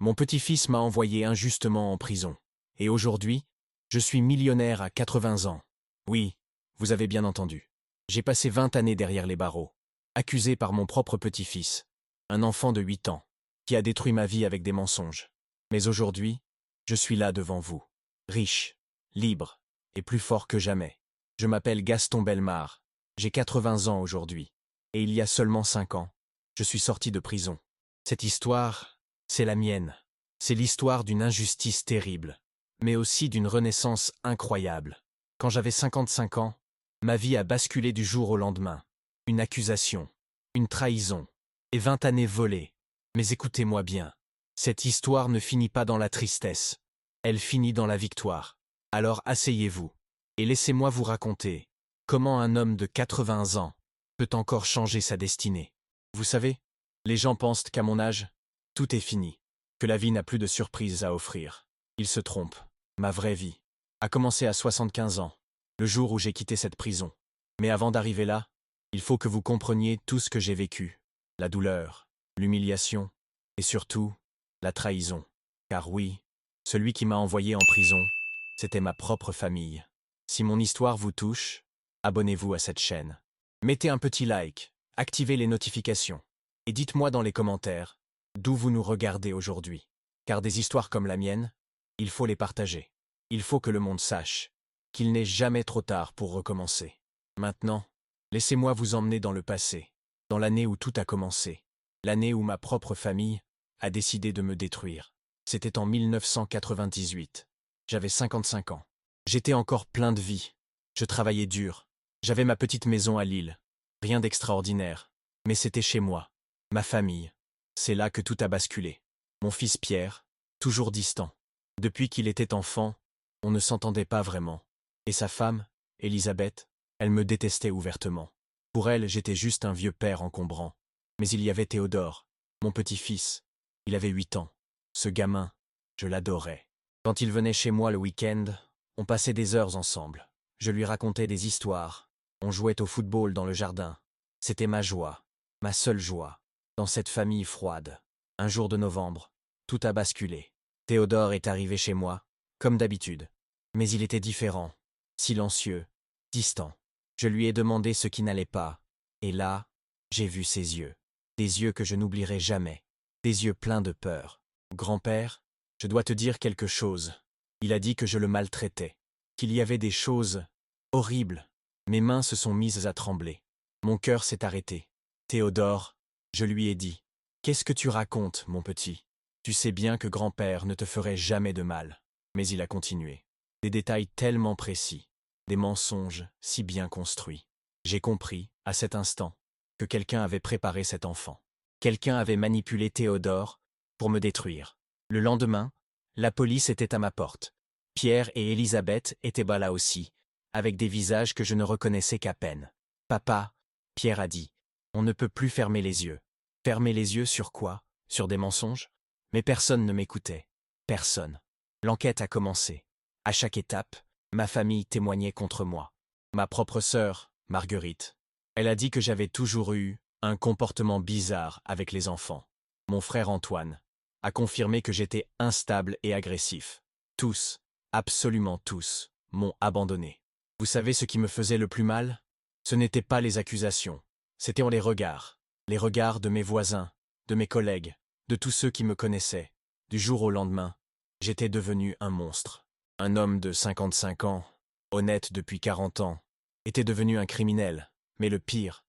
Mon petit-fils m'a envoyé injustement en prison. Et aujourd'hui, je suis millionnaire à 80 ans. Oui, vous avez bien entendu. J'ai passé 20 années derrière les barreaux, accusé par mon propre petit-fils, un enfant de 8 ans, qui a détruit ma vie avec des mensonges. Mais aujourd'hui, je suis là devant vous, riche, libre et plus fort que jamais. Je m'appelle Gaston Bellemare, j'ai 80 ans aujourd'hui, et il y a seulement 5 ans, je suis sorti de prison. Cette histoire, c'est la mienne. C'est l'histoire d'une injustice terrible, mais aussi d'une renaissance incroyable. Quand j'avais 55 ans, ma vie a basculé du jour au lendemain. Une accusation, une trahison, et 20 années volées. Mais écoutez-moi bien, cette histoire ne finit pas dans la tristesse, elle finit dans la victoire. Alors asseyez-vous, et laissez-moi vous raconter comment un homme de 80 ans peut encore changer sa destinée. Vous savez, les gens pensent qu'à mon âge, tout est fini, que la vie n'a plus de surprises à offrir. Ils se trompent. Ma vraie vie a commencé à 75 ans, le jour où j'ai quitté cette prison. Mais avant d'arriver là, il faut que vous compreniez tout ce que j'ai vécu. La douleur, l'humiliation, et surtout, la trahison. Car oui, celui qui m'a envoyé en prison, c'était ma propre famille. Si mon histoire vous touche, abonnez-vous à cette chaîne. Mettez un petit like, activez les notifications, et dites-moi dans les commentaires d'où vous nous regardez aujourd'hui. Car des histoires comme la mienne, il faut les partager. Il faut que le monde sache qu'il n'est jamais trop tard pour recommencer. Maintenant, laissez-moi vous emmener dans le passé, dans l'année où tout a commencé, l'année où ma propre famille a décidé de me détruire. C'était en 1998. J'avais 55 ans. J'étais encore plein de vie. Je travaillais dur. J'avais ma petite maison à Lille. Rien d'extraordinaire. Mais c'était chez moi. Ma famille. C'est là que tout a basculé. Mon fils Pierre, toujours distant. Depuis qu'il était enfant, on ne s'entendait pas vraiment. Et sa femme, Elisabeth, elle me détestait ouvertement. Pour elle, j'étais juste un vieux père encombrant. Mais il y avait Théodore, mon petit-fils. Il avait 8 ans. Ce gamin, je l'adorais. Quand il venait chez moi le week-end, on passait des heures ensemble. Je lui racontais des histoires. On jouait au football dans le jardin. C'était ma joie, ma seule joie. Dans cette famille froide, un jour de novembre, tout a basculé. Théodore est arrivé chez moi, comme d'habitude. Mais il était différent, silencieux, distant. Je lui ai demandé ce qui n'allait pas, et là, j'ai vu ses yeux. Des yeux que je n'oublierai jamais. Des yeux pleins de peur. Grand-père, je dois te dire quelque chose. Il a dit que je le maltraitais, qu'il y avait des choses horribles. Mes mains se sont mises à trembler. Mon cœur s'est arrêté. Théodore, je lui ai dit, « Qu'est-ce que tu racontes, mon petit? Tu sais bien que grand-père ne te ferait jamais de mal. » Mais il a continué. Des détails tellement précis, des mensonges si bien construits. J'ai compris, à cet instant, que quelqu'un avait préparé cet enfant. Quelqu'un avait manipulé Théodore pour me détruire. Le lendemain, la police était à ma porte. Pierre et Elisabeth étaient là aussi, avec des visages que je ne reconnaissais qu'à peine. « Papa, » Pierre a dit, « on ne peut plus fermer les yeux. » Fermer les yeux sur quoi? Sur des mensonges? Mais personne ne m'écoutait. Personne. L'enquête a commencé. À chaque étape, ma famille témoignait contre moi. Ma propre sœur, Marguerite, elle a dit que j'avais toujours eu un comportement bizarre avec les enfants. Mon frère Antoine a confirmé que j'étais instable et agressif. Tous, absolument tous, m'ont abandonné. Vous savez ce qui me faisait le plus mal? Ce n'étaient pas les accusations, c'était les regards. Les regards de mes voisins, de mes collègues, de tous ceux qui me connaissaient. Du jour au lendemain, j'étais devenu un monstre. Un homme de 55 ans, honnête depuis 40 ans, était devenu un criminel. Mais le pire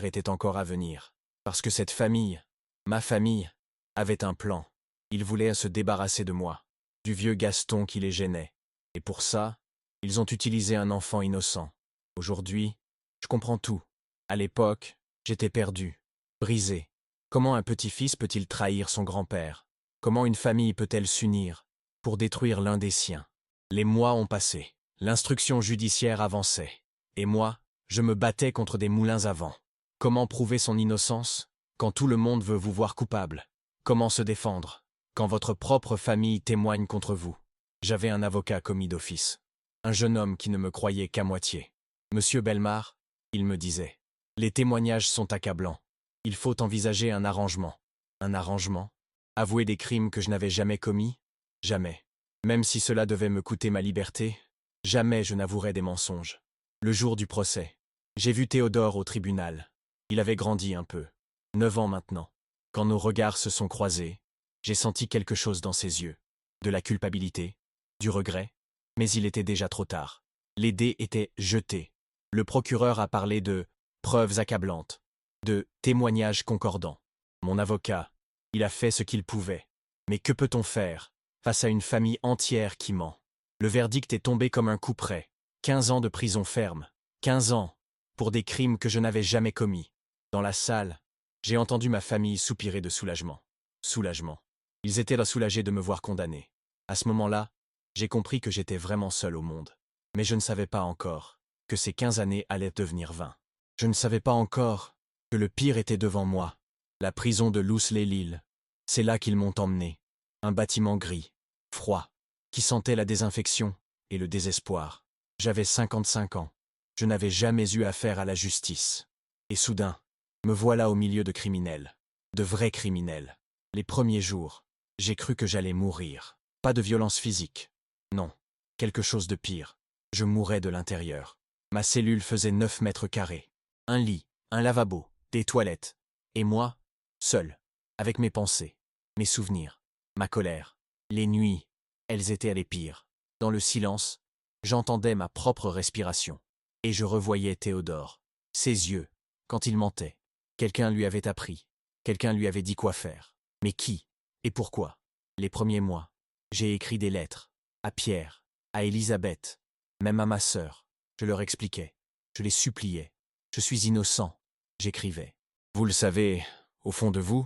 était encore à venir. Parce que cette famille, ma famille, avait un plan. Ils voulaient se débarrasser de moi, du vieux Gaston qui les gênait. Et pour ça, ils ont utilisé un enfant innocent. Aujourd'hui, je comprends tout. À l'époque, j'étais perdu, brisé. Comment un petit-fils peut-il trahir son grand-père? Comment une famille peut-elle s'unir pour détruire l'un des siens? Les mois ont passé, l'instruction judiciaire avançait. Et moi, je me battais contre des moulins à vent. Comment prouver son innocence quand tout le monde veut vous voir coupable? Comment se défendre quand votre propre famille témoigne contre vous? J'avais un avocat commis d'office, un jeune homme qui ne me croyait qu'à moitié. Monsieur Bellemare, il me disait, les témoignages sont accablants. Il faut envisager un arrangement. Un arrangement? Avouer des crimes que je n'avais jamais commis? Jamais. Même si cela devait me coûter ma liberté, jamais je n'avouerai des mensonges. Le jour du procès, j'ai vu Théodore au tribunal. Il avait grandi un peu. 9 ans maintenant. Quand nos regards se sont croisés, j'ai senti quelque chose dans ses yeux. De la culpabilité, du regret, mais il était déjà trop tard. Les dés étaient jetés. Le procureur a parlé de preuves accablantes, de témoignages concordants. Mon avocat, il a fait ce qu'il pouvait. Mais que peut-on faire face à une famille entière qui ment? Le verdict est tombé comme un coup près. 15 ans de prison ferme. 15 ans pour des crimes que je n'avais jamais commis. Dans la salle, j'ai entendu ma famille soupirer de soulagement. Soulagement. Ils étaient là soulagés de me voir condamné. À ce moment-là, j'ai compris que j'étais vraiment seul au monde. Mais je ne savais pas encore que ces 15 années allaient devenir 20. Je ne savais pas encore que le pire était devant moi. La prison de Loos-les-Lilles. C'est là qu'ils m'ont emmené. Un bâtiment gris, froid, qui sentait la désinfection et le désespoir. J'avais 55 ans. Je n'avais jamais eu affaire à la justice. Et soudain, me voilà au milieu de criminels. De vrais criminels. Les premiers jours, j'ai cru que j'allais mourir. Pas de violence physique. Non. Quelque chose de pire. Je mourais de l'intérieur. Ma cellule faisait 9 mètres carrés. Un lit, un lavabo, des toilettes. Et moi, seul, avec mes pensées, mes souvenirs, ma colère. Les nuits, elles étaient les pires. Dans le silence, j'entendais ma propre respiration. Et je revoyais Théodore. Ses yeux, quand il mentait. Quelqu'un lui avait appris. Quelqu'un lui avait dit quoi faire. Mais qui? Et pourquoi? Les premiers mois, j'ai écrit des lettres. À Pierre, à Élisabeth, même à ma sœur. Je leur expliquais. Je les suppliais. Je suis innocent, j'écrivais. Vous le savez, au fond de vous,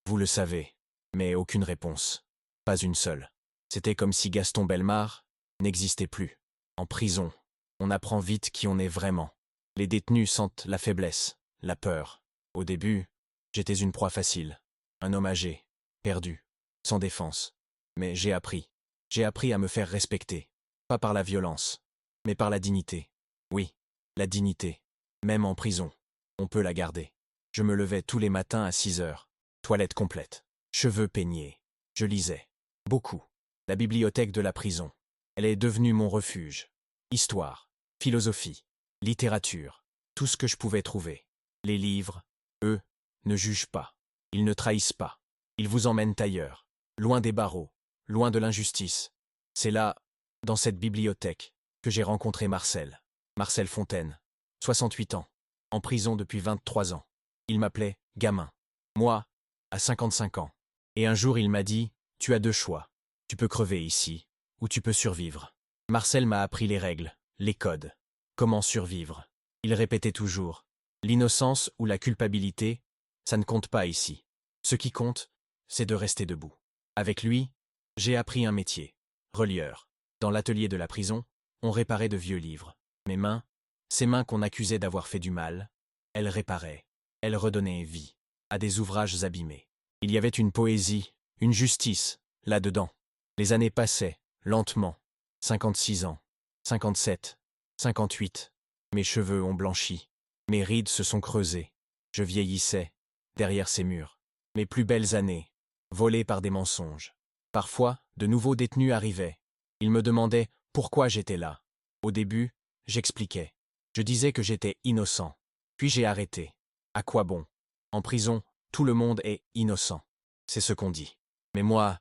vous le savez. Mais aucune réponse. Pas une seule. C'était comme si Gaston Bellemare n'existait plus. En prison, on apprend vite qui on est vraiment. Les détenus sentent la faiblesse, la peur. Au début, j'étais une proie facile. Un homme âgé, perdu, sans défense. Mais j'ai appris. J'ai appris à me faire respecter. Pas par la violence, mais par la dignité. Oui, la dignité. Même en prison, on peut la garder. Je me levais tous les matins à 6 heures. Toilette complète. Cheveux peignés. Je lisais. Beaucoup. La bibliothèque de la prison. Elle est devenue mon refuge. Histoire, philosophie, littérature, tout ce que je pouvais trouver. Les livres, eux, ne jugent pas. Ils ne trahissent pas. Ils vous emmènent ailleurs, loin des barreaux, loin de l'injustice. C'est là, dans cette bibliothèque, que j'ai rencontré Marcel. Marcel Fontaine, 68 ans, en prison depuis 23 ans. Il m'appelait gamin. Moi, à 55 ans. Et un jour il m'a dit, tu as deux choix. Tu peux crever ici, ou tu peux survivre. Marcel m'a appris les règles, les codes. Comment survivre. Il répétait toujours, l'innocence ou la culpabilité, ça ne compte pas ici. Ce qui compte, c'est de rester debout. Avec lui, j'ai appris un métier, relieur. Dans l'atelier de la prison, on réparait de vieux livres. Mes mains, ces mains qu'on accusait d'avoir fait du mal, elles réparaient, elles redonnaient vie à des ouvrages abîmés. Il y avait une poésie, une justice, là-dedans. Les années passaient, lentement. 56 ans, 57, 58. Mes cheveux ont blanchi. Mes rides se sont creusées. Je vieillissais, derrière ces murs. Mes plus belles années, volées par des mensonges. Parfois, de nouveaux détenus arrivaient. Ils me demandaient pourquoi j'étais là. Au début, j'expliquais. Je disais que j'étais innocent. Puis j'ai arrêté. À quoi bon? En prison, tout le monde est innocent. C'est ce qu'on dit. Mais moi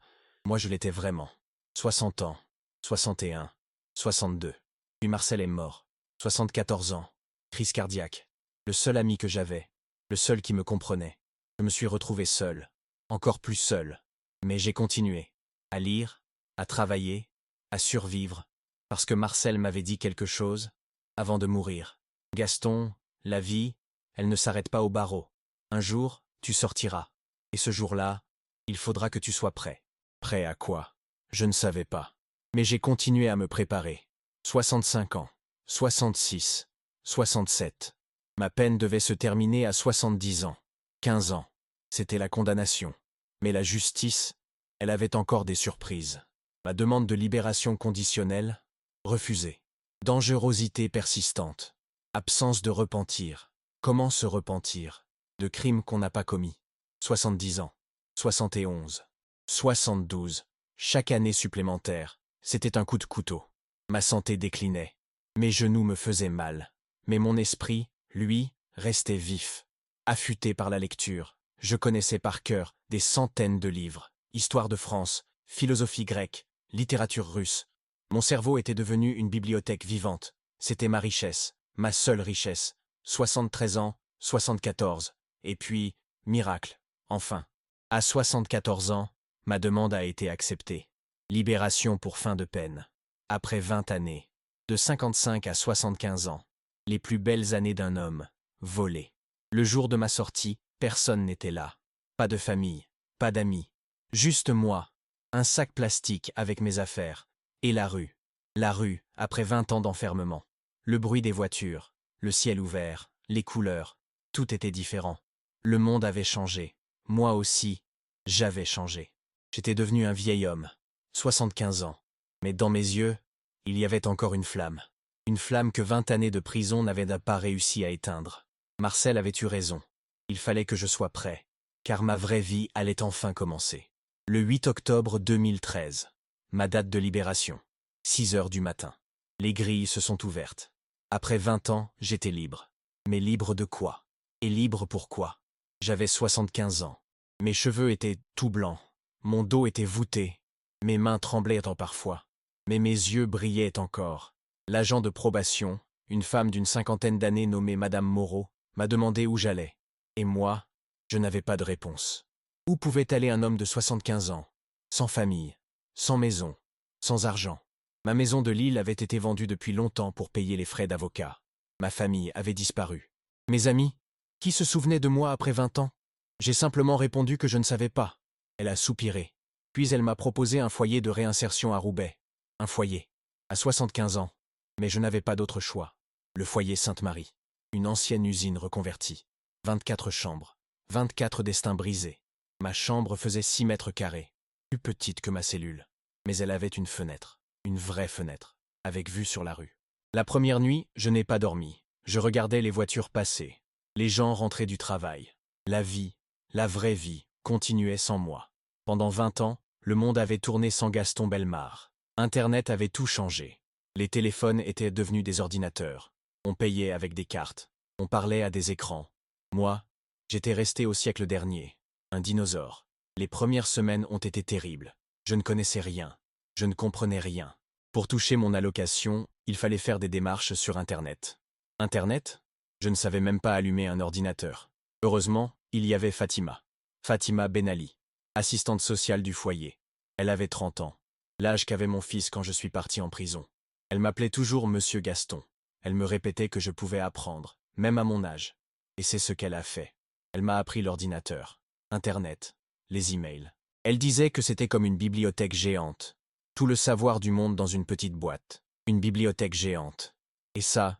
je l'étais vraiment. 60 ans, 61, 62. Puis Marcel est mort. 74 ans. Crise cardiaque. Le seul ami que j'avais. Le seul qui me comprenait. Je me suis retrouvé seul. Encore plus seul. Mais j'ai continué. À lire, à travailler, à survivre. Parce que Marcel m'avait dit quelque chose avant de mourir. Gaston, la vie, elle ne s'arrête pas au barreau. Un jour, tu sortiras. Et ce jour-là, il faudra que tu sois prêt. Prêt à quoi? Je ne savais pas. Mais j'ai continué à me préparer. 65 ans, 66, 67. Ma peine devait se terminer à 70 ans. 15 ans. C'était la condamnation. Mais la justice, elle avait encore des surprises. Ma demande de libération conditionnelle, refusée. Dangerosité persistante. Absence de repentir. Comment se repentir? De crimes qu'on n'a pas commis. 70 ans. 71. 72. Chaque année supplémentaire, c'était un coup de couteau. Ma santé déclinait. Mes genoux me faisaient mal. Mais mon esprit, lui, restait vif. Affûté par la lecture, je connaissais par cœur des centaines de livres. Histoire de France, philosophie grecque, littérature russe. Mon cerveau était devenu une bibliothèque vivante. C'était ma richesse, ma seule richesse. 73 ans, 74. Et puis, miracle, enfin. À 74 ans, ma demande a été acceptée. Libération pour fin de peine. Après 20 années. De 55 à 75 ans. Les plus belles années d'un homme. Volé. Le jour de ma sortie, personne n'était là. Pas de famille, pas d'amis. Juste moi. Un sac plastique avec mes affaires. Et la rue. La rue, après 20 ans d'enfermement. Le bruit des voitures, le ciel ouvert, les couleurs. Tout était différent. Le monde avait changé. Moi aussi, j'avais changé. J'étais devenu un vieil homme. 75 ans. Mais dans mes yeux, il y avait encore une flamme. Une flamme que 20 années de prison n'avaient pas réussi à éteindre. Marcel avait eu raison. Il fallait que je sois prêt, car ma vraie vie allait enfin commencer. Le 8 octobre 2013. Ma date de libération. 6 heures du matin. Les grilles se sont ouvertes. Après 20 ans, j'étais libre. Mais libre de quoi? Et libre pourquoi? J'avais 75 ans. Mes cheveux étaient tout blancs. Mon dos était voûté. Mes mains tremblaient parfois. Mais mes yeux brillaient encore. L'agent de probation, une femme d'une cinquantaine d'années nommée Madame Moreau, m'a demandé où j'allais. Et moi, je n'avais pas de réponse. Où pouvait aller un homme de 75 ans? Sans famille, sans maison, sans argent. Ma maison de Lille avait été vendue depuis longtemps pour payer les frais d'avocat. Ma famille avait disparu. Mes amis, qui se souvenaient de moi après 20 ans? J'ai simplement répondu que je ne savais pas. Elle a soupiré. Puis elle m'a proposé un foyer de réinsertion à Roubaix. Un foyer. À 75 ans. Mais je n'avais pas d'autre choix. Le foyer Sainte-Marie. Une ancienne usine reconvertie. 24 chambres. 24 destins brisés. Ma chambre faisait 6 mètres carrés. Plus petite que ma cellule. Mais elle avait une fenêtre. Une vraie fenêtre. Avec vue sur la rue. La première nuit, je n'ai pas dormi. Je regardais les voitures passer. Les gens rentraient du travail. La vie, la vraie vie, continuait sans moi. Pendant 20 ans, le monde avait tourné sans Gaston Bellemare. Internet avait tout changé. Les téléphones étaient devenus des ordinateurs. On payait avec des cartes. On parlait à des écrans. Moi, j'étais resté au siècle dernier. Un dinosaure. Les premières semaines ont été terribles. Je ne connaissais rien. Je ne comprenais rien. Pour toucher mon allocation, il fallait faire des démarches sur Internet. Internet? Je ne savais même pas allumer un ordinateur. Heureusement, il y avait Fatima. Fatima Benali, assistante sociale du foyer. Elle avait 30 ans. L'âge qu'avait mon fils quand je suis parti en prison. Elle m'appelait toujours Monsieur Gaston. Elle me répétait que je pouvais apprendre, même à mon âge. Et c'est ce qu'elle a fait. Elle m'a appris l'ordinateur, Internet, les emails. Elle disait que c'était comme une bibliothèque géante. Tout le savoir du monde dans une petite boîte. Une bibliothèque géante. Et ça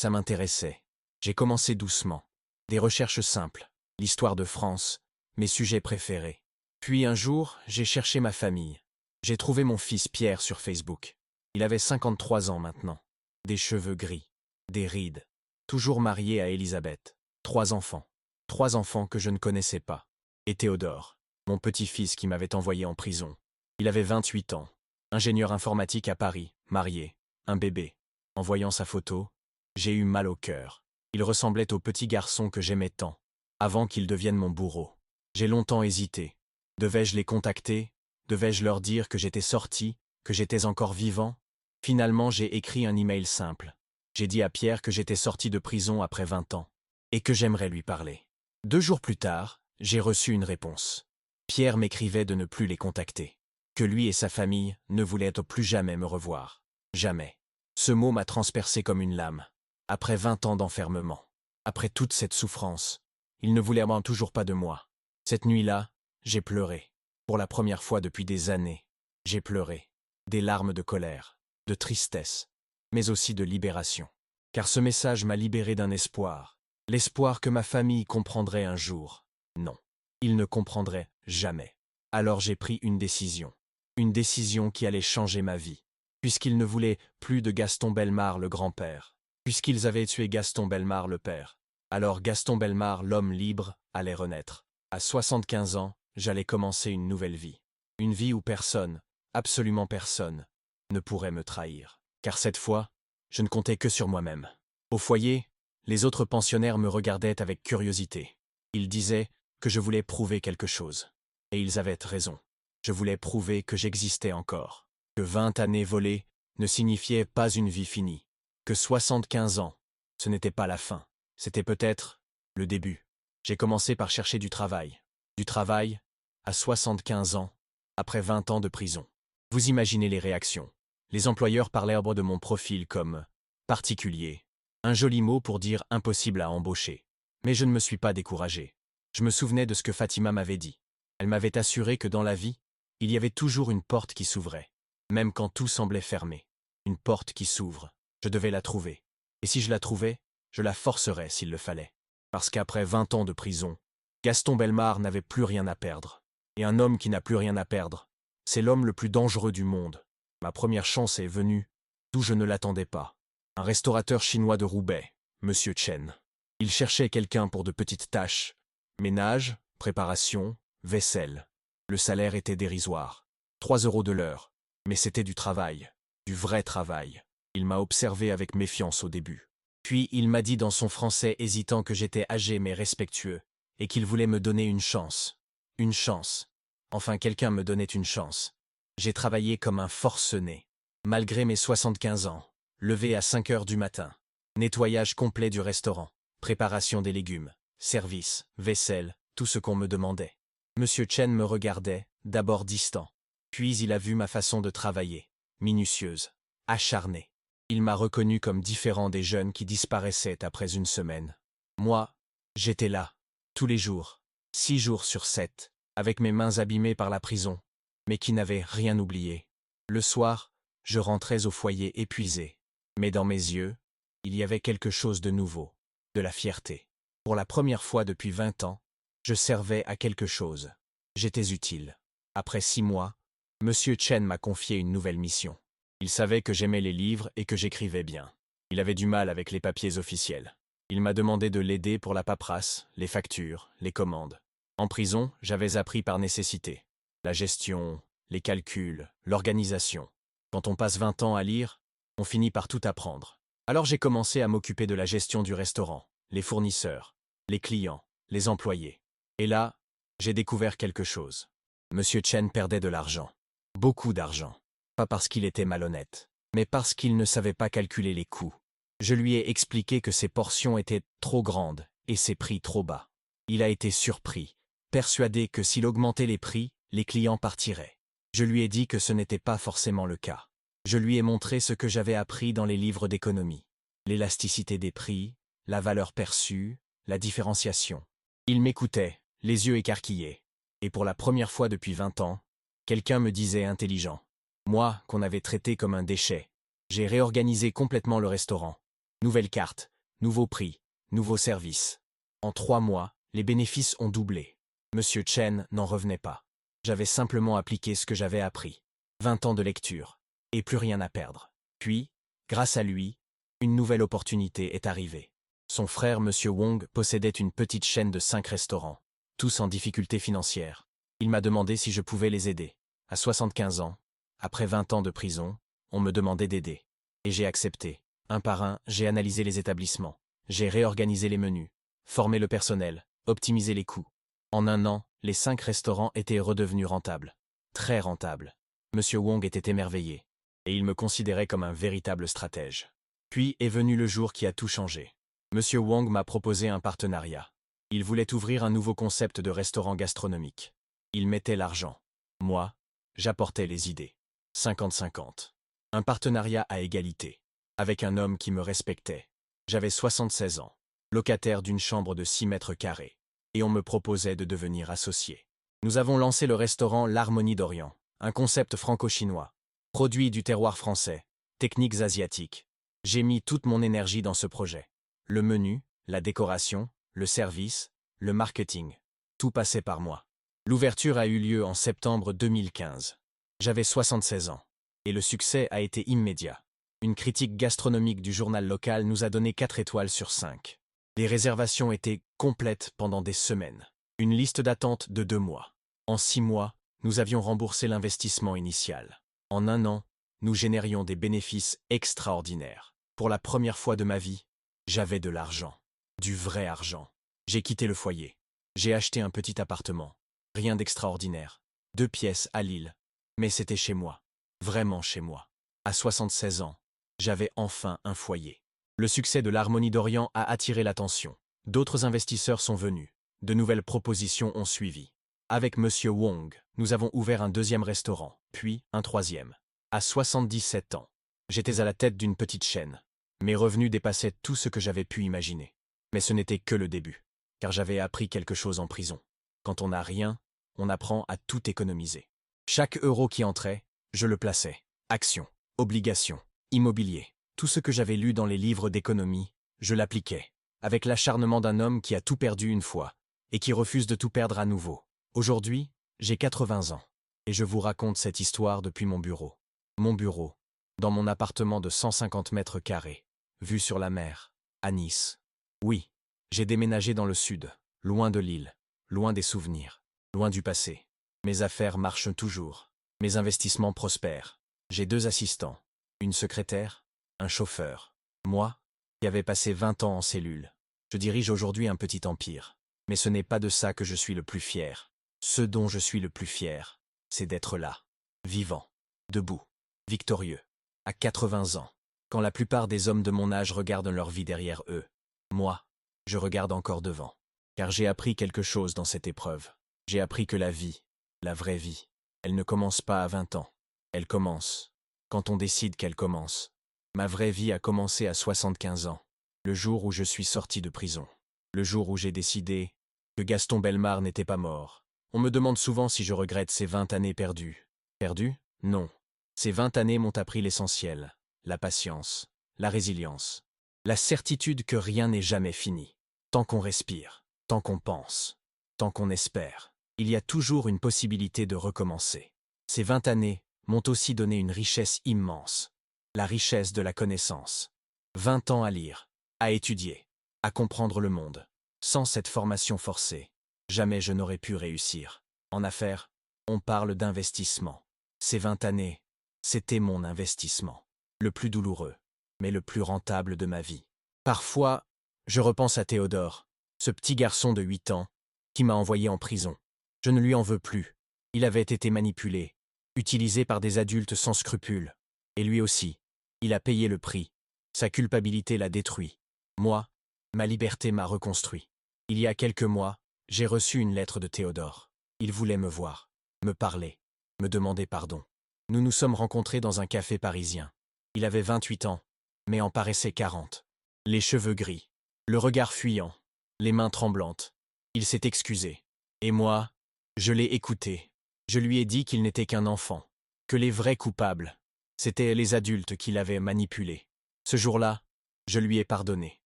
m'intéressait. J'ai commencé doucement. Des recherches simples. L'histoire de France, mes sujets préférés. Puis un jour, j'ai cherché ma famille. J'ai trouvé mon fils Pierre sur Facebook. Il avait 53 ans maintenant. Des cheveux gris. Des rides. Toujours marié à Elisabeth. 3 enfants. 3 enfants que je ne connaissais pas. Et Théodore, mon petit-fils qui m'avait envoyé en prison. Il avait 28 ans. Ingénieur informatique à Paris, marié, un bébé. En voyant sa photo, j'ai eu mal au cœur. Il ressemblait au petit garçon que j'aimais tant, avant qu'il devienne mon bourreau. J'ai longtemps hésité. Devais-je les contacter? Devais-je leur dire que j'étais sorti, que j'étais encore vivant? Finalement, j'ai écrit un email simple. J'ai dit à Pierre que j'étais sorti de prison après 20 ans, et que j'aimerais lui parler. 2 jours plus tard, j'ai reçu une réponse. Pierre m'écrivait de ne plus les contacter, que lui et sa famille ne voulaient plus jamais me revoir. Jamais. Ce mot m'a transpercé comme une lame. Après 20 ans d'enfermement, après toute cette souffrance, il ne voulait toujours pas de moi. Cette nuit-là, j'ai pleuré. Pour la première fois depuis des années, j'ai pleuré. Des larmes de colère, de tristesse, mais aussi de libération. Car ce message m'a libéré d'un espoir. L'espoir que ma famille comprendrait un jour. Non, ils ne comprendraient jamais. Alors j'ai pris une décision. Une décision qui allait changer ma vie. Puisqu'ils ne voulaient plus de Gaston Bellemare le grand-père. Puisqu'ils avaient tué Gaston Bellemare le père. Alors Gaston Bellemare, l'homme libre, allait renaître. À 75 ans, j'allais commencer une nouvelle vie. Une vie où personne, absolument personne, ne pourrait me trahir. Car cette fois, je ne comptais que sur moi-même. Au foyer, les autres pensionnaires me regardaient avec curiosité. Ils disaient que je voulais prouver quelque chose. Et ils avaient raison. Je voulais prouver que j'existais encore. Que 20 années volées ne signifiaient pas une vie finie. Que 75 ans, ce n'était pas la fin. C'était peut-être le début. J'ai commencé par chercher du travail. Du travail, à 75 ans, après 20 ans de prison. Vous imaginez les réactions. Les employeurs parlaient de mon profil comme particulier. Un joli mot pour dire impossible à embaucher. Mais je ne me suis pas découragé. Je me souvenais de ce que Fatima m'avait dit. Elle m'avait assuré que dans la vie, il y avait toujours une porte qui s'ouvrait. Même quand tout semblait fermé. Une porte qui s'ouvre. Je devais la trouver. Et si je la trouvais, je la forcerais s'il le fallait. Parce qu'après 20 ans de prison, Gaston Bellemare n'avait plus rien à perdre. Et un homme qui n'a plus rien à perdre, c'est l'homme le plus dangereux du monde. Ma première chance est venue, d'où je ne l'attendais pas. Un restaurateur chinois de Roubaix, Monsieur Chen. Il cherchait quelqu'un pour de petites tâches. Ménage, préparation, vaisselle. Le salaire était dérisoire. 3 € de l'heure. Mais c'était du travail. Du vrai travail. Il m'a observé avec méfiance au début. Puis il m'a dit dans son français hésitant que j'étais âgé mais respectueux, et qu'il voulait me donner une chance. Une chance. Enfin, quelqu'un me donnait une chance. J'ai travaillé comme un forcené. Malgré mes 75 ans. Levé à 5 heures du matin. Nettoyage complet du restaurant. Préparation des légumes. Service, vaisselle, tout ce qu'on me demandait. Monsieur Chen me regardait, d'abord distant. Puis il a vu ma façon de travailler. Minutieuse. Acharnée. Il m'a reconnu comme différent des jeunes qui disparaissaient après une semaine. Moi, j'étais là. Tous les jours. 6 jours sur 7. Avec mes mains abîmées par la prison. Mais qui n'avais rien oublié. Le soir, je rentrais au foyer épuisé. Mais dans mes yeux, il y avait quelque chose de nouveau, de la fierté. Pour la première fois depuis 20 ans, je servais à quelque chose. J'étais utile. Après 6 mois, Monsieur Chen m'a confié une nouvelle mission. Il savait que j'aimais les livres et que j'écrivais bien. Il avait du mal avec les papiers officiels. Il m'a demandé de l'aider pour la paperasse, les factures, les commandes. En prison, j'avais appris par nécessité. La gestion, les calculs, l'organisation. Quand on passe 20 ans à lire, on finit par tout apprendre. Alors j'ai commencé à m'occuper de la gestion du restaurant, les fournisseurs, les clients, les employés. Et là, j'ai découvert quelque chose. Monsieur Chen perdait de l'argent. Beaucoup d'argent. Pas parce qu'il était malhonnête, mais parce qu'il ne savait pas calculer les coûts. Je lui ai expliqué que ses portions étaient trop grandes et ses prix trop bas. Il a été surpris, persuadé que s'il augmentait les prix, les clients partiraient. Je lui ai dit que ce n'était pas forcément le cas. Je lui ai montré ce que j'avais appris dans les livres d'économie. L'élasticité des prix, la valeur perçue, la différenciation. Il m'écoutait, les yeux écarquillés. Et pour la première fois depuis 20 ans, quelqu'un me disait intelligent. Moi, qu'on avait traité comme un déchet. J'ai réorganisé complètement le restaurant. Nouvelle carte, nouveaux prix, nouveaux services. En 3 mois, les bénéfices ont doublé. Monsieur Chen n'en revenait pas. J'avais simplement appliqué ce que j'avais appris. 20 ans de lecture. Et plus rien à perdre. Puis, grâce à lui, une nouvelle opportunité est arrivée. Son frère, Monsieur Wong, possédait une petite chaîne de 5 restaurants, tous en difficulté financière. Il m'a demandé si je pouvais les aider. À 75 ans, après 20 ans de prison, on me demandait d'aider. Et j'ai accepté. Un par un, j'ai analysé les établissements. J'ai réorganisé les menus, formé le personnel, optimisé les coûts. En 1 an, les 5 restaurants étaient redevenus rentables. Très rentables. Monsieur Wong était émerveillé. Et il me considérait comme un véritable stratège. Puis est venu le jour qui a tout changé. Monsieur Wong m'a proposé un partenariat. Il voulait ouvrir un nouveau concept de restaurant gastronomique. Il mettait l'argent. Moi, j'apportais les idées. 50-50. Un partenariat à égalité. Avec un homme qui me respectait. J'avais 76 ans. Locataire d'une chambre de 6 mètres carrés. Et on me proposait de devenir associé. Nous avons lancé le restaurant L'Harmonie d'Orient. Un concept franco-chinois. Produits du terroir français, techniques asiatiques. J'ai mis toute mon énergie dans ce projet. Le menu, la décoration, le service, le marketing. Tout passait par moi. L'ouverture a eu lieu en septembre 2015. J'avais 76 ans. Et le succès a été immédiat. Une critique gastronomique du journal local nous a donné 4 étoiles sur 5. Les réservations étaient complètes pendant des semaines. Une liste d'attente de 2 mois. En 6 mois, nous avions remboursé l'investissement initial. En un an, nous générions des bénéfices extraordinaires. Pour la première fois de ma vie, j'avais de l'argent. Du vrai argent. J'ai quitté le foyer. J'ai acheté un petit appartement. Rien d'extraordinaire. 2 pièces à Lille. Mais c'était chez moi. Vraiment chez moi. À 76 ans, j'avais enfin un foyer. Le succès de l'Harmonie d'Orient a attiré l'attention. D'autres investisseurs sont venus. De nouvelles propositions ont suivi. Avec Monsieur Wong, nous avons ouvert un 2e restaurant, puis un 3e. À 77 ans, j'étais à la tête d'une petite chaîne. Mes revenus dépassaient tout ce que j'avais pu imaginer. Mais ce n'était que le début, car j'avais appris quelque chose en prison. Quand on n'a rien, on apprend à tout économiser. Chaque euro qui entrait, je le plaçais. Actions, obligations, immobilier. Tout ce que j'avais lu dans les livres d'économie, je l'appliquais, avec l'acharnement d'un homme qui a tout perdu une fois, et qui refuse de tout perdre à nouveau. Aujourd'hui, j'ai 80 ans, et je vous raconte cette histoire depuis mon bureau. Mon bureau, dans mon appartement de 150 mètres carrés, vue sur la mer, à Nice. Oui, j'ai déménagé dans le sud, loin de l'île, loin des souvenirs, loin du passé. Mes affaires marchent toujours, mes investissements prospèrent. J'ai 2 assistants, une secrétaire, un chauffeur. Moi, qui avais passé 20 ans en cellule, je dirige aujourd'hui un petit empire. Mais ce n'est pas de ça que je suis le plus fier. Ce dont je suis le plus fier, c'est d'être là, vivant, debout, victorieux, à 80 ans, quand la plupart des hommes de mon âge regardent leur vie derrière eux. Moi, je regarde encore devant, car j'ai appris quelque chose dans cette épreuve. J'ai appris que la vie, la vraie vie, elle ne commence pas à 20 ans. Elle commence quand on décide qu'elle commence. Ma vraie vie a commencé à 75 ans, le jour où je suis sorti de prison, le jour où j'ai décidé que Gaston Bellemare n'était pas mort. On me demande souvent si je regrette ces 20 années perdues. Perdues? Non. Ces 20 années m'ont appris l'essentiel, la patience, la résilience, la certitude que rien n'est jamais fini. Tant qu'on respire, tant qu'on pense, tant qu'on espère, il y a toujours une possibilité de recommencer. Ces 20 années m'ont aussi donné une richesse immense, la richesse de la connaissance. 20 ans à lire, à étudier, à comprendre le monde. Sans cette formation forcée, jamais je n'aurais pu réussir. En affaires, on parle d'investissement. Ces 20 années, c'était mon investissement. Le plus douloureux, mais le plus rentable de ma vie. Parfois, je repense à Théodore, ce petit garçon de 8 ans, qui m'a envoyé en prison. Je ne lui en veux plus. Il avait été manipulé, utilisé par des adultes sans scrupules. Et lui aussi, il a payé le prix. Sa culpabilité l'a détruit. Moi, ma liberté m'a reconstruit. Il y a quelques mois, j'ai reçu une lettre de Théodore. Il voulait me voir, me parler, me demander pardon. Nous nous sommes rencontrés dans un café parisien. Il avait 28 ans, mais en paraissait 40. Les cheveux gris, le regard fuyant, les mains tremblantes. Il s'est excusé. Et moi, je l'ai écouté. Je lui ai dit qu'il n'était qu'un enfant, que les vrais coupables, c'étaient les adultes qui l'avaient manipulé. Ce jour-là, je lui ai pardonné,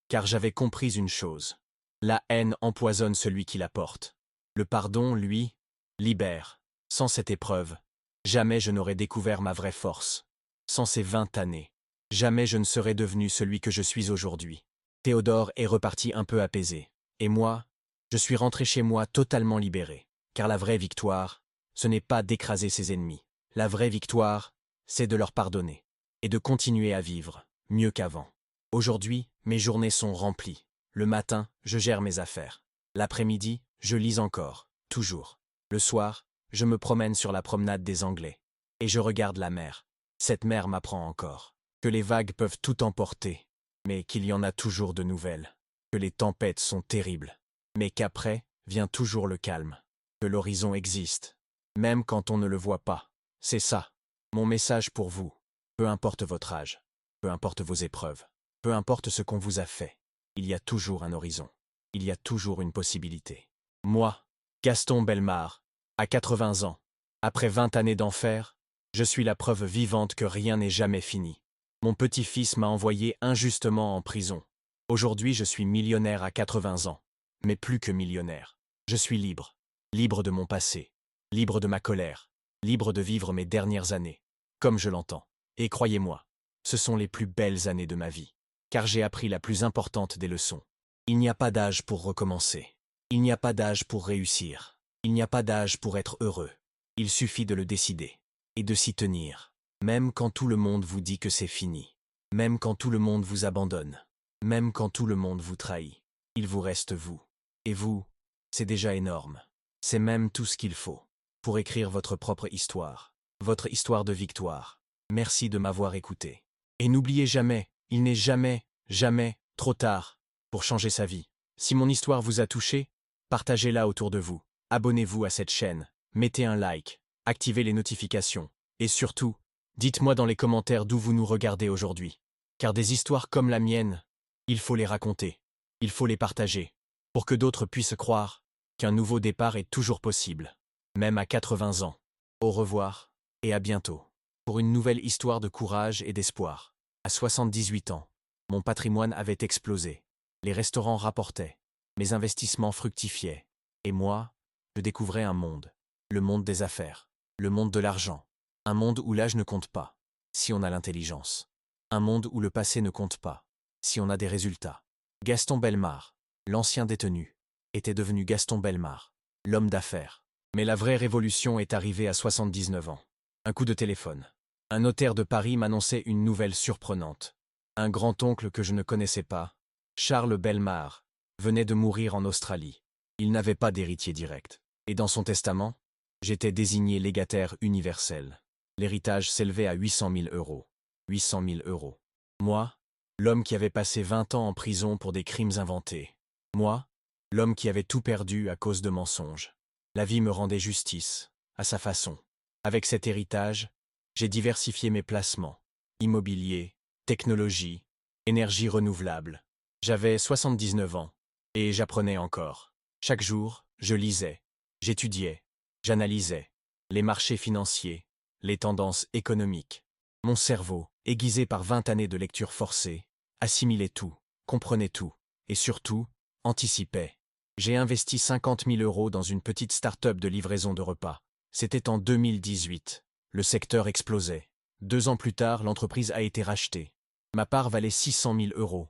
car j'avais compris une chose. La haine empoisonne celui qui la porte. Le pardon, lui, libère. Sans cette épreuve, jamais je n'aurais découvert ma vraie force. Sans ces 20 années, jamais je ne serais devenu celui que je suis aujourd'hui. Théodore est reparti un peu apaisé. Et moi, je suis rentré chez moi totalement libéré. Car la vraie victoire, ce n'est pas d'écraser ses ennemis. La vraie victoire, c'est de leur pardonner. Et de continuer à vivre, mieux qu'avant. Aujourd'hui, mes journées sont remplies. Le matin, je gère mes affaires. L'après-midi, je lis encore, toujours. Le soir, je me promène sur la promenade des Anglais. Et je regarde la mer. Cette mer m'apprend encore que les vagues peuvent tout emporter, mais qu'il y en a toujours de nouvelles. Que les tempêtes sont terribles, mais qu'après vient toujours le calme. Que l'horizon existe, même quand on ne le voit pas. C'est ça, mon message pour vous. Peu importe votre âge, peu importe vos épreuves, peu importe ce qu'on vous a fait, il y a toujours un horizon. Il y a toujours une possibilité. Moi, Gaston Bellemare, à 80 ans, après 20 années d'enfer, je suis la preuve vivante que rien n'est jamais fini. Mon petit-fils m'a envoyé injustement en prison. Aujourd'hui, je suis millionnaire à 80 ans. Mais plus que millionnaire. Je suis libre. Libre de mon passé. Libre de ma colère. Libre de vivre mes dernières années. Comme je l'entends. Et croyez-moi, ce sont les plus belles années de ma vie. Car j'ai appris la plus importante des leçons. Il n'y a pas d'âge pour recommencer. Il n'y a pas d'âge pour réussir. Il n'y a pas d'âge pour être heureux. Il suffit de le décider. Et de s'y tenir. Même quand tout le monde vous dit que c'est fini. Même quand tout le monde vous abandonne. Même quand tout le monde vous trahit. Il vous reste vous. Et vous, c'est déjà énorme. C'est même tout ce qu'il faut pour écrire votre propre histoire. Votre histoire de victoire. Merci de m'avoir écouté. Et n'oubliez jamais, il n'est jamais, jamais trop tard pour changer sa vie. Si mon histoire vous a touché, partagez-la autour de vous. Abonnez-vous à cette chaîne. Mettez un like. Activez les notifications. Et surtout, dites-moi dans les commentaires d'où vous nous regardez aujourd'hui. Car des histoires comme la mienne, il faut les raconter. Il faut les partager. Pour que d'autres puissent croire qu'un nouveau départ est toujours possible. Même à 80 ans. Au revoir et à bientôt. Pour une nouvelle histoire de courage et d'espoir. À 78 ans, mon patrimoine avait explosé. Les restaurants rapportaient. Mes investissements fructifiaient. Et moi, je découvrais un monde. Le monde des affaires. Le monde de l'argent. Un monde où l'âge ne compte pas, si on a l'intelligence. Un monde où le passé ne compte pas, si on a des résultats. Gaston Bellemare, l'ancien détenu, était devenu Gaston Bellemare, l'homme d'affaires. Mais la vraie révolution est arrivée à 79 ans. Un coup de téléphone. Un notaire de Paris m'annonçait une nouvelle surprenante. Un grand-oncle que je ne connaissais pas, Charles Bellemare, venait de mourir en Australie. Il n'avait pas d'héritier direct. Et dans son testament, j'étais désigné légataire universel. L'héritage s'élevait à 800 000 euros. 800 000 euros. Moi, l'homme qui avait passé 20 ans en prison pour des crimes inventés. Moi, l'homme qui avait tout perdu à cause de mensonges. La vie me rendait justice, à sa façon. Avec cet héritage, j'ai diversifié mes placements. Immobilier, technologie, énergie renouvelable. J'avais 79 ans, et j'apprenais encore. Chaque jour, je lisais, j'étudiais, j'analysais les marchés financiers, les tendances économiques. Mon cerveau, aiguisé par 20 années de lecture forcée, assimilait tout, comprenait tout, et surtout, anticipait. J'ai investi 50 000 euros dans une petite start-up de livraison de repas. C'était en 2018. Le secteur explosait. 2 ans plus tard, l'entreprise a été rachetée. Ma part valait 600 000 euros.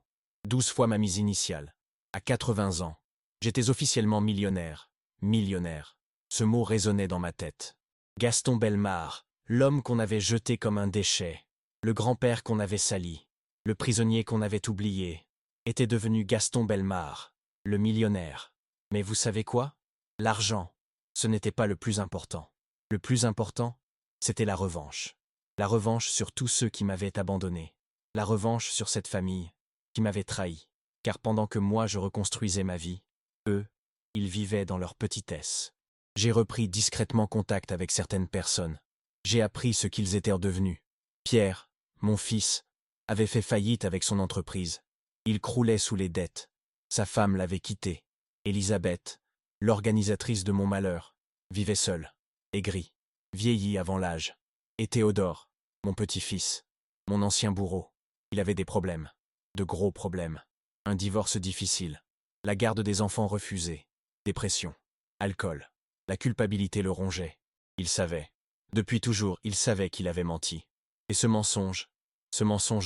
12 fois ma mise initiale. À 80 ans, j'étais officiellement millionnaire. Millionnaire. Ce mot résonnait dans ma tête. Gaston Bellemare, l'homme qu'on avait jeté comme un déchet, le grand-père qu'on avait sali, le prisonnier qu'on avait oublié, était devenu Gaston Bellemare, le millionnaire. Mais vous savez quoi? L'argent, ce n'était pas le plus important. Le plus important, c'était la revanche. La revanche sur tous ceux qui m'avaient abandonné. La revanche sur cette famille qui m'avait trahi. Car pendant que moi je reconstruisais ma vie, eux, ils vivaient dans leur petitesse. J'ai repris discrètement contact avec certaines personnes. J'ai appris ce qu'ils étaient devenus. Pierre, mon fils, avait fait faillite avec son entreprise. Il croulait sous les dettes. Sa femme l'avait quitté. Elisabeth, l'organisatrice de mon malheur, vivait seule, aigrie, vieillie avant l'âge. Et Théodore, mon petit-fils, mon ancien bourreau, il avait des problèmes, de gros problèmes. Un divorce difficile, la garde des enfants refusée, dépression, alcool. La culpabilité le rongeait. Il savait. Depuis toujours, il savait qu'il avait menti. Et ce mensonge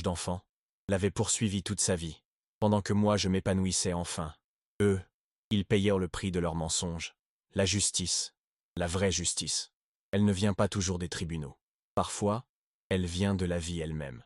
d'enfant, l'avait poursuivi toute sa vie. Pendant que moi je m'épanouissais enfin. Eux, ils payèrent le prix de leurs mensonges. La justice, la vraie justice, elle ne vient pas toujours des tribunaux. Parfois, elle vient de la vie elle-même.